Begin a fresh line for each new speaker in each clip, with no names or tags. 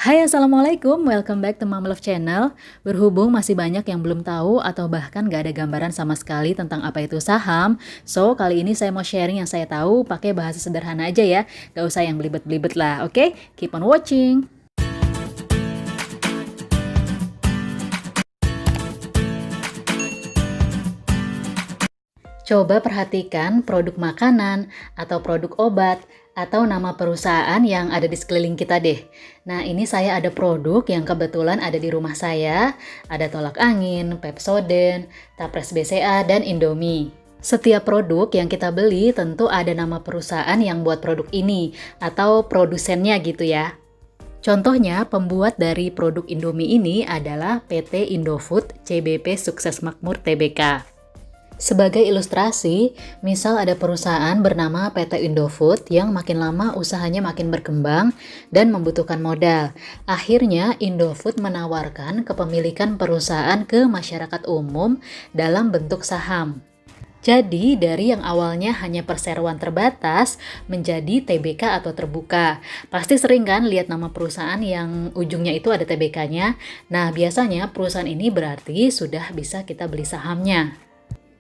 Hai Assalamualaikum, welcome back to Mom Love Channel. Berhubung masih banyak yang belum tahu atau bahkan gak ada gambaran sama sekali tentang apa itu saham, so kali ini saya mau sharing yang saya tahu pakai bahasa sederhana aja ya. Gak usah yang belibet-belibet lah, oke? Keep on watching. Coba perhatikan produk makanan atau produk obat atau nama perusahaan yang ada di sekeliling kita deh. Nah, ini saya ada produk yang kebetulan ada di rumah saya. Ada tolak angin, Pepsodent, Tapres BCA, dan Indomie. Setiap produk yang kita beli tentu ada nama perusahaan yang buat produk ini atau produsennya gitu ya. Contohnya, pembuat dari produk Indomie ini adalah PT Indofood CBP Sukses Makmur Tbk. Sebagai ilustrasi, misal ada perusahaan bernama PT Indofood yang makin lama usahanya makin berkembang dan membutuhkan modal. Akhirnya, Indofood menawarkan kepemilikan perusahaan ke masyarakat umum dalam bentuk saham. Jadi, dari yang awalnya hanya perseroan terbatas menjadi TBK atau terbuka. Pasti sering kan lihat nama perusahaan yang ujungnya itu ada TBK-nya. Nah, biasanya perusahaan ini berarti sudah bisa kita beli sahamnya.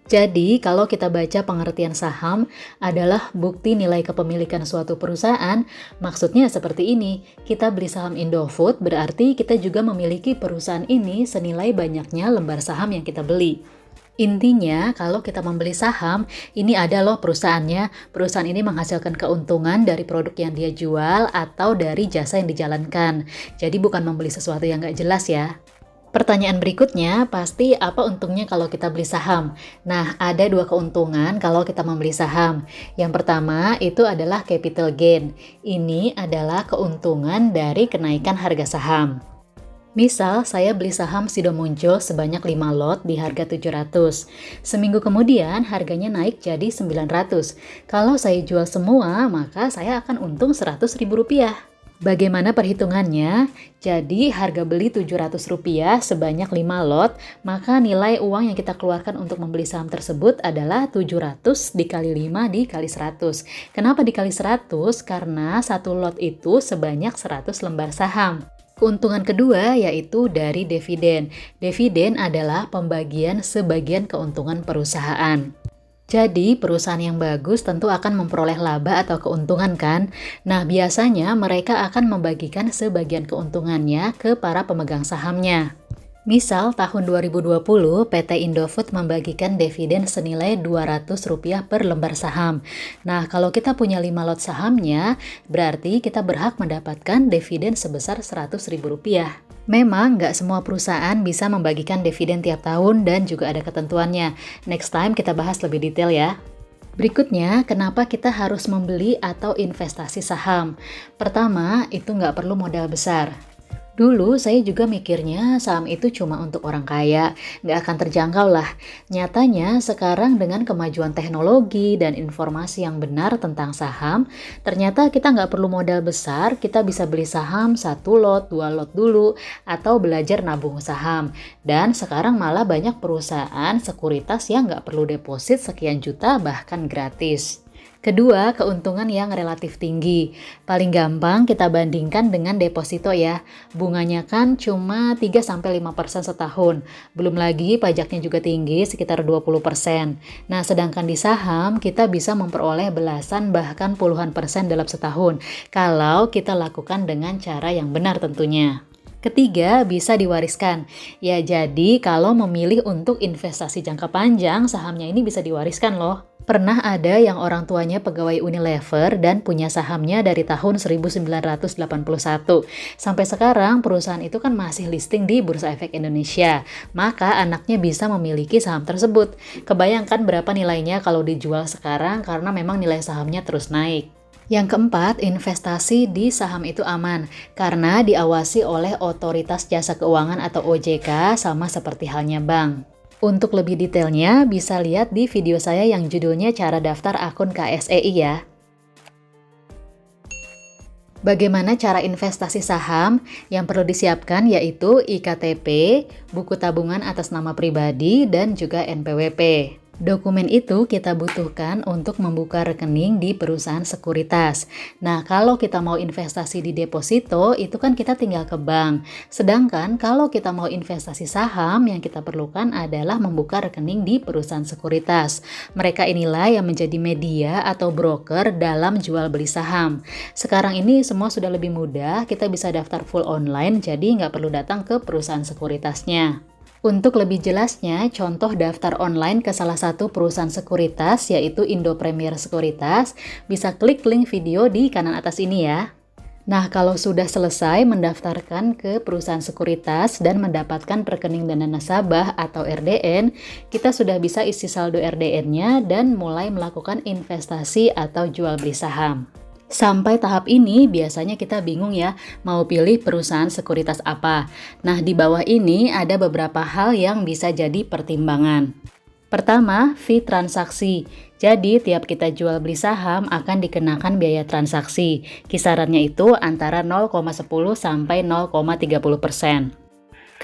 Jadi, kalau kita baca pengertian saham adalah bukti nilai kepemilikan suatu perusahaan, maksudnya seperti ini, kita beli saham Indofood berarti kita juga memiliki perusahaan ini senilai banyaknya lembar saham yang kita beli. Intinya, kalau kita membeli saham, ini ada loh perusahaannya. Perusahaan ini menghasilkan keuntungan dari produk yang dia jual atau dari jasa yang dijalankan. Jadi bukan membeli sesuatu yang nggak jelas ya. Pertanyaan berikutnya, pasti apa untungnya kalau kita beli saham? Nah, ada dua keuntungan kalau kita membeli saham. Yang pertama, itu adalah capital gain. Ini adalah keuntungan dari kenaikan harga saham. Misal, saya beli saham Sido Muncul sebanyak 5 lot di harga 700. Seminggu kemudian, harganya naik jadi 900. Kalau saya jual semua, maka saya akan untung Rp100.000. Bagaimana perhitungannya? Jadi harga beli Rp700 sebanyak 5 lot, maka nilai uang yang kita keluarkan untuk membeli saham tersebut adalah 700 dikali 5 dikali 100. Kenapa dikali 100? Karena satu lot itu sebanyak 100 lembar saham. Keuntungan kedua yaitu dari dividen. Dividen adalah pembagian sebagian keuntungan perusahaan. Jadi, perusahaan yang bagus tentu akan memperoleh laba atau keuntungan kan? Nah, biasanya mereka akan membagikan sebagian keuntungannya ke para pemegang sahamnya. Misal, tahun 2020, PT Indofood membagikan dividen senilai Rp200 per lembar saham. Nah, kalau kita punya 5 lot sahamnya, berarti kita berhak mendapatkan dividen sebesar Rp100.000. Memang nggak semua perusahaan bisa membagikan dividen tiap tahun dan juga ada ketentuannya. Next time kita bahas lebih detail ya. Berikutnya, kenapa kita harus membeli atau investasi saham? Pertama, itu nggak perlu modal besar. Dulu saya juga mikirnya saham itu cuma untuk orang kaya, nggak akan terjangkau lah. Nyatanya sekarang dengan kemajuan teknologi dan informasi yang benar tentang saham, ternyata kita nggak perlu modal besar, kita bisa beli saham 1 lot, 2 lot dulu, atau belajar nabung saham. Dan sekarang malah banyak perusahaan sekuritas yang nggak perlu deposit sekian juta bahkan gratis. Kedua, keuntungan yang relatif tinggi. Paling gampang kita bandingkan dengan deposito ya. Bunganya kan cuma 3-5% setahun. Belum lagi pajaknya juga tinggi, sekitar 20%. Nah, sedangkan di saham kita bisa memperoleh belasan bahkan puluhan persen dalam setahun. Kalau kita lakukan dengan cara yang benar tentunya. Ketiga, bisa diwariskan. Ya, jadi kalau memilih untuk investasi jangka panjang, sahamnya ini bisa diwariskan loh. Pernah ada yang orang tuanya pegawai Unilever dan punya sahamnya dari tahun 1981. Sampai sekarang perusahaan itu kan masih listing di Bursa Efek Indonesia. Maka anaknya bisa memiliki saham tersebut. Kebayangkan berapa nilainya kalau dijual sekarang karena memang nilai sahamnya terus naik. Yang keempat, investasi di saham itu aman karena diawasi oleh Otoritas Jasa Keuangan atau OJK sama seperti halnya bank. Untuk lebih detailnya, bisa lihat di video saya yang judulnya Cara Daftar Akun KSEI ya. Bagaimana cara investasi saham? Yang perlu disiapkan yaitu IKTP, buku tabungan atas nama pribadi, dan juga NPWP. Dokumen itu kita butuhkan untuk membuka rekening di perusahaan sekuritas. Nah, kalau kita mau investasi di deposito, itu kan kita tinggal ke bank. Sedangkan kalau kita mau investasi saham, yang kita perlukan adalah membuka rekening di perusahaan sekuritas. Mereka inilah yang menjadi media atau broker dalam jual beli saham. Sekarang ini semua sudah lebih mudah, kita bisa daftar full online, jadi nggak perlu datang ke perusahaan sekuritasnya. Untuk lebih jelasnya, contoh daftar online ke salah satu perusahaan sekuritas yaitu Indo Premier Sekuritas, bisa klik link video di kanan atas ini ya. Nah, kalau sudah selesai mendaftarkan ke perusahaan sekuritas dan mendapatkan rekening dana nasabah atau RDN, kita sudah bisa isi saldo RDN-nya dan mulai melakukan investasi atau jual beli saham. Sampai tahap ini biasanya kita bingung ya, mau pilih perusahaan sekuritas apa. Nah, di bawah ini ada beberapa hal yang bisa jadi pertimbangan. Pertama, fee transaksi. Jadi, tiap kita jual beli saham akan dikenakan biaya transaksi. Kisarannya itu antara 0,10 sampai 0,30%.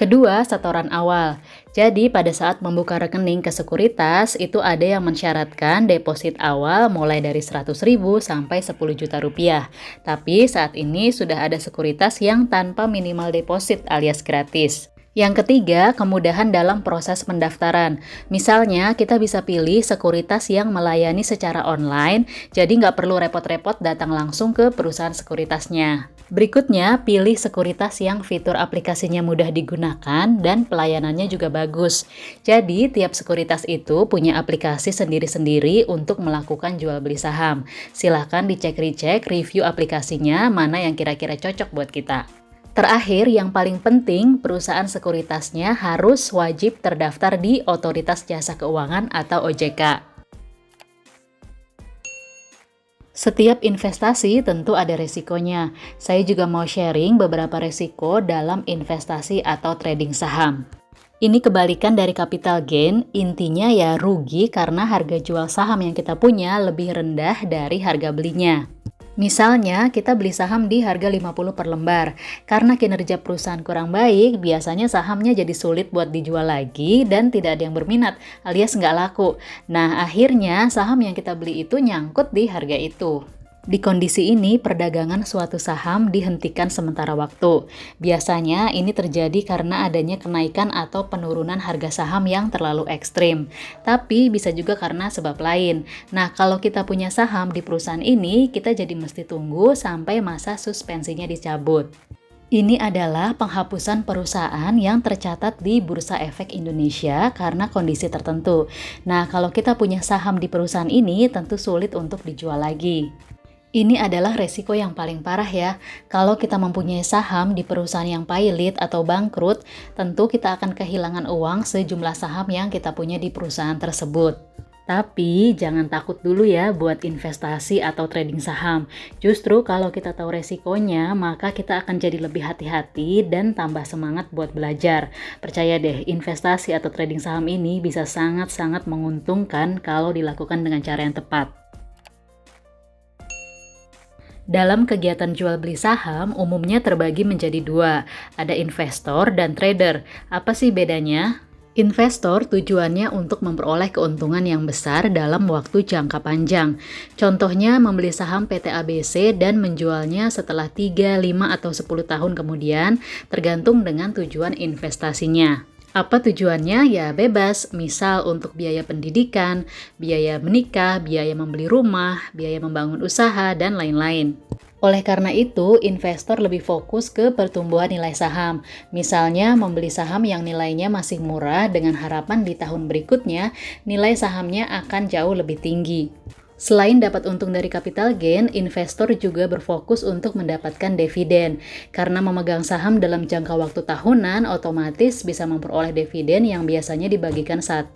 Kedua, setoran awal. Jadi, pada saat membuka rekening ke sekuritas, itu ada yang mensyaratkan deposit awal mulai dari 100.000 sampai 10 juta rupiah. Tapi saat ini sudah ada sekuritas yang tanpa minimal deposit alias gratis. Yang ketiga, kemudahan dalam proses pendaftaran. Misalnya, kita bisa pilih sekuritas yang melayani secara online, jadi nggak perlu repot-repot datang langsung ke perusahaan sekuritasnya. Berikutnya, pilih sekuritas yang fitur aplikasinya mudah digunakan dan pelayanannya juga bagus. Jadi, tiap sekuritas itu punya aplikasi sendiri-sendiri untuk melakukan jual beli saham. Silahkan dicek-recek review aplikasinya mana yang kira-kira cocok buat kita. Terakhir, yang paling penting, perusahaan sekuritasnya harus wajib terdaftar di Otoritas Jasa Keuangan atau OJK. Setiap investasi tentu ada resikonya. Saya juga mau sharing beberapa resiko dalam investasi atau trading saham. Ini kebalikan dari capital gain, intinya ya rugi karena harga jual saham yang kita punya lebih rendah dari harga belinya. Misalnya, kita beli saham di harga 50 per lembar. Karena kinerja perusahaan kurang baik, biasanya sahamnya jadi sulit buat dijual lagi dan tidak ada yang berminat, alias nggak laku. Nah, akhirnya saham yang kita beli itu nyangkut di harga itu. Di kondisi ini, perdagangan suatu saham dihentikan sementara waktu. Biasanya ini terjadi karena adanya kenaikan atau penurunan harga saham yang terlalu ekstrim. Tapi bisa juga karena sebab lain. Nah, kalau kita punya saham di perusahaan ini, kita jadi mesti tunggu sampai masa suspensinya dicabut. Ini adalah penghapusan perusahaan yang tercatat di Bursa Efek Indonesia karena kondisi tertentu. Nah, kalau kita punya saham di perusahaan ini, tentu sulit untuk dijual lagi. Ini adalah resiko yang paling parah ya. Kalau kita mempunyai saham di perusahaan yang pailit atau bangkrut, tentu kita akan kehilangan uang sejumlah saham yang kita punya di perusahaan tersebut. Tapi jangan takut dulu ya buat investasi atau trading saham. Justru kalau kita tahu resikonya, maka kita akan jadi lebih hati-hati dan tambah semangat buat belajar. Percaya deh, investasi atau trading saham ini bisa sangat-sangat menguntungkan kalau dilakukan dengan cara yang tepat. Dalam kegiatan jual beli saham, umumnya terbagi menjadi dua, ada investor dan trader. Apa sih bedanya? Investor tujuannya untuk memperoleh keuntungan yang besar dalam waktu jangka panjang. Contohnya membeli saham PT ABC dan menjualnya setelah 3, 5, atau 10 tahun kemudian, tergantung dengan tujuan investasinya. Apa tujuannya? Ya bebas, misal untuk biaya pendidikan, biaya menikah, biaya membeli rumah, biaya membangun usaha, dan lain-lain. Oleh karena itu, investor lebih fokus ke pertumbuhan nilai saham. Misalnya, membeli saham yang nilainya masih murah dengan harapan di tahun berikutnya nilai sahamnya akan jauh lebih tinggi. Selain dapat untung dari capital gain, investor juga berfokus untuk mendapatkan dividen. Karena memegang saham dalam jangka waktu tahunan, otomatis bisa memperoleh dividen yang biasanya dibagikan 1-2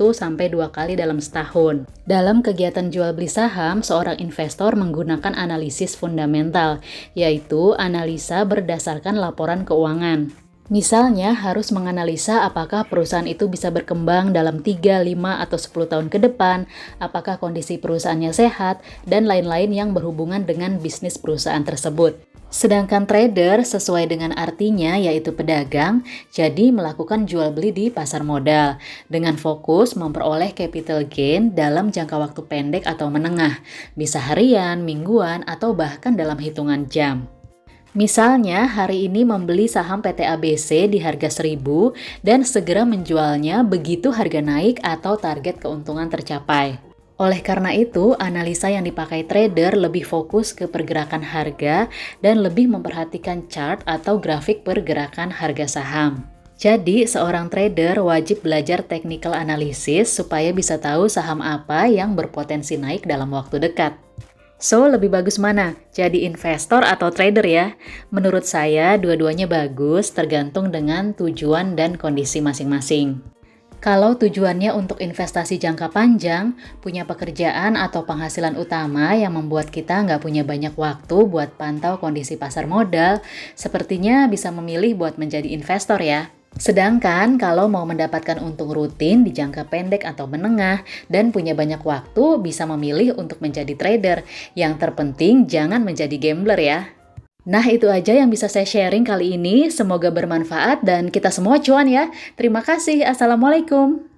kali dalam setahun. Dalam kegiatan jual beli saham, seorang investor menggunakan analisis fundamental, yaitu analisa berdasarkan laporan keuangan. Misalnya harus menganalisa apakah perusahaan itu bisa berkembang dalam 3, 5, atau 10 tahun ke depan, apakah kondisi perusahaannya sehat, dan lain-lain yang berhubungan dengan bisnis perusahaan tersebut. Sedangkan trader sesuai dengan artinya yaitu pedagang, jadi melakukan jual beli di pasar modal dengan fokus memperoleh capital gain dalam jangka waktu pendek atau menengah, bisa harian, mingguan, atau bahkan dalam hitungan jam. Misalnya, hari ini membeli saham PT ABC di harga 1.000 dan segera menjualnya begitu harga naik atau target keuntungan tercapai. Oleh karena itu, analisa yang dipakai trader lebih fokus ke pergerakan harga dan lebih memperhatikan chart atau grafik pergerakan harga saham. Jadi, seorang trader wajib belajar technical analysis supaya bisa tahu saham apa yang berpotensi naik dalam waktu dekat. So, lebih bagus mana? Jadi investor atau trader ya? Menurut saya, dua-duanya bagus tergantung dengan tujuan dan kondisi masing-masing. Kalau tujuannya untuk investasi jangka panjang, punya pekerjaan atau penghasilan utama yang membuat kita nggak punya banyak waktu buat pantau kondisi pasar modal, sepertinya bisa memilih buat menjadi investor ya. Sedangkan kalau mau mendapatkan untung rutin di jangka pendek atau menengah dan punya banyak waktu, bisa memilih untuk menjadi trader. Yang terpenting jangan menjadi gambler ya. Nah, itu aja yang bisa saya sharing kali ini. Semoga bermanfaat dan kita semua cuan ya. Terima kasih. Assalamualaikum.